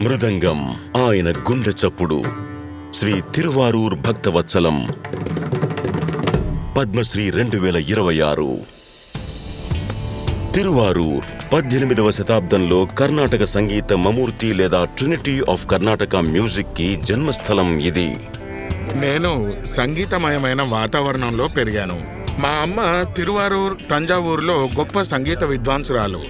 మృదంగం ఆయన గుండె చప్పుడు. శ్రీ తిరువారూర్ భక్తవత్సలం పద్మశ్రీ 2026. తిరువారూర్ 18వ శతాబ్దంలో కర్ణాటక సంగీత మమూర్తి లేదా ట్రినిటీ ఆఫ్ కర్ణాటక మ్యూజిక్ కి జన్మస్థలం ఇది. నేను సంగీతమయమైన వాతావరణంలో పెరిగాను. మా అమ్మ తిరువారూర్, తంజావూరులో గొప్ప సంగీత విద్వాంసురాలు.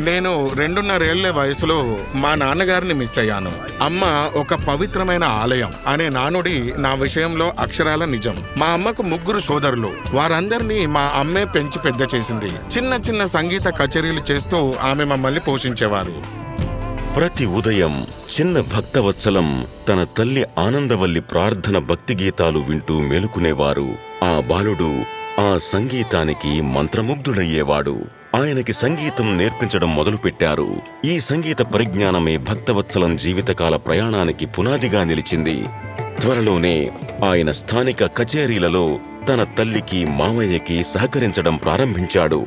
నేను 2.5 ఏళ్ల వయసులో మా నాన్నగారిని మిస్ అయ్యాను. అమ్మ ఒక పవిత్రమైన ఆలయం అనే నానుడి నా విషయంలో అక్షరాల నిజం. మా అమ్మకు 3 సోదరులు. వారందరినీ మా అమ్మే పెంచి పెద్ద చేసింది. చిన్న చిన్న సంగీత కచేరీలు చేస్తూ ఆమె మమ్మల్ని పోషించేవారు. ప్రతి ఉదయం చిన్న భక్తవత్సలం తన తల్లి ఆనందవల్లి ప్రార్థన భక్తి గీతాలు వింటూ మేలుకునేవారు. ఆ బాలుడు ఆ సంగీతానికి మంత్రముగ్ధుడయ్యేవాడు. ఆయనకి సంగీతం నేర్పించడం మొదలుపెట్టారు. ఈ సంగీత పరిజ్ఞానమే భక్తవత్సలం జీవితకాల ప్రయాణానికి పునాదిగా నిలిచింది. త్వరలోనే ఆయన స్థానిక కచేరీలలో తన తల్లికి, మామయ్యకి సహకరించడం ప్రారంభించాడు.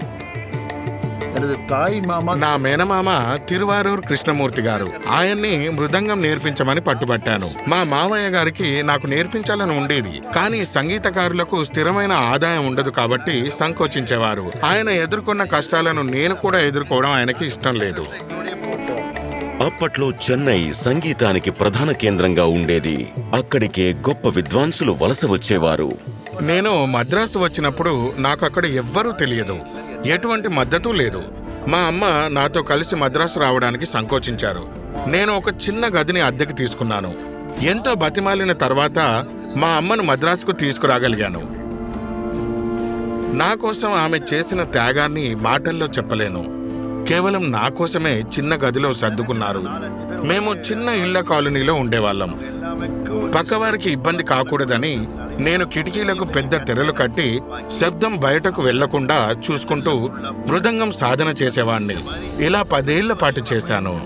నా మేనమామ తిరువారూర్ కృష్ణమూర్తి గారు. ఆయన్ని మృదంగం నేర్పించమని పట్టుబట్టాను. మా మావయ్య గారికి నాకు నేర్పించాలని ఉండేది, కానీ సంగీతకారులకు స్థిరమైన ఆదాయం ఉండదు కాబట్టి సంకోచించేవారు. ఆయన ఎదుర్కొన్న కష్టాలను నేను కూడా ఎదుర్కోవడం ఆయనకి ఇష్టం లేదు. అప్పట్లో చెన్నై సంగీతానికి ప్రధాన కేంద్రంగా ఉండేది. అక్కడికే గొప్ప విద్వాంసులు వలస వచ్చేవారు. నేను మద్రాసు వచ్చినప్పుడు నాకు అక్కడ ఎవ్వరూ తెలియదు, ఎటువంటి మద్దతు లేదు. మా అమ్మ నాతో కలిసి మద్రాసు రావడానికి సంకోచించారు. నేను ఒక చిన్న గదిని అద్దెకి తీసుకున్నాను. ఎంతో బతిమాలిన తర్వాత మా అమ్మను మద్రాసుకు తీసుకురాగలిగాను. నా కోసం ఆమె చేసిన త్యాగాన్ని మాటల్లో చెప్పలేను. కేవలం నా కోసమే చిన్న గదిలో సర్దుకున్నారు. మేము చిన్న ఇళ్ల కాలనీలో ఉండేవాళ్ళం. పక్కవారికి ఇబ్బంది కాకూడదని నేను కిటికీలకు పెద్ద తెరలు కట్టి శబ్దం బయటకు వెళ్లకుండా చూసుకుంటూ మృదంగం సాధన చేసేవాణ్ణి. ఇలా 10 ఏళ్ల పాటు చేశాను.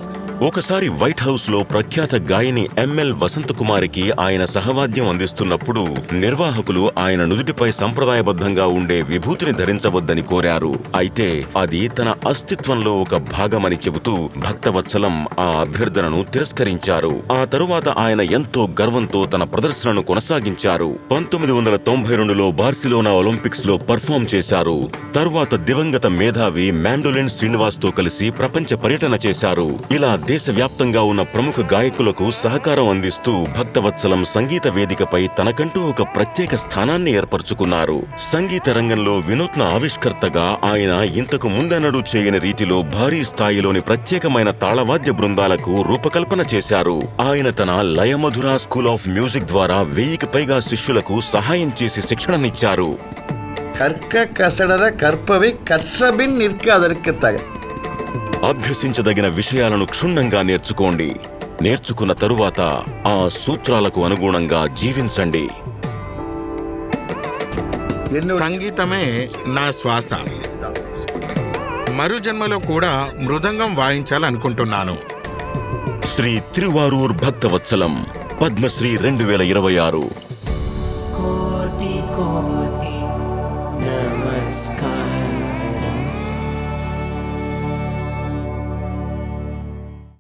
ఒకసారి వైట్ హౌస్ లో ప్రఖ్యాత గాయని ఎంఎల్ వసంతకుమారికి ఆయన సహవాద్యం అందిస్తున్నప్పుడు నిర్వాహకులు ఆయన నుదుటిపై సంప్రదాయబద్ధంగా ఉండే విభూతిని ధరించవద్దని కోరారు. అయితే అది తన అస్తిత్వంలో ఒక భాగమని చెబుతూ భక్తవత్సలం ఆ అభ్యర్థనను తిరస్కరించారు. ఆ తరువాత ఆయన ఎంతో గర్వంతో తన ప్రదర్శనను కొనసాగించారు. 1992లో బార్సిలోనా ఒలింపిక్స్ లో పర్ఫామ్ చేశారు. తరువాత దివంగత మేధావి మ్యాండోలిన్ శ్రీనివాస్ తో కలిసి ప్రపంచ పర్యటన చేశారు. ఇలా దేశవ్యాప్తంగా ఉన్న ప్రముఖ గాయకులకు సహకారం అందిస్తూ భక్తవత్సలం సంగీత వేదికపై తనకంటూ ఒక ప్రత్యేక స్థానాన్ని ఏర్పరచుకున్నారు. సంగీత రంగంలో వినూత్న ఆవిష్కర్తగా ఆయన ఇంతకు ముందెన్నడూ చేయని రీతిలో భారీ స్థాయిలోని ప్రత్యేకమైన తాళవాద్య బృందాలకు రూపకల్పన చేశారు. ఆయన తన లయమధుర స్కూల్ ఆఫ్ మ్యూజిక్ ద్వారా 1000కి పైగా శిష్యులకు సహాయం చేసి శిక్షణనిచ్చారు. కర్క కసడర కర్పవి కట్రబిన్ నిర్కాదరికెత్తగ. అభ్యసించదగిన విషయాలను క్షుణ్ణంగా నేర్చుకోండి. నేర్చుకున్న తరువాత ఆ సూత్రాలకు అనుగుణంగా జీవించండి. సంగీతమే నా శ్వాస. మరుజన్మలో కూడా మృదంగం వాయించాలనుకుంటున్నాను. శ్రీ తిరువారూర్ భక్తవత్సలం పద్మశ్రీ 2026.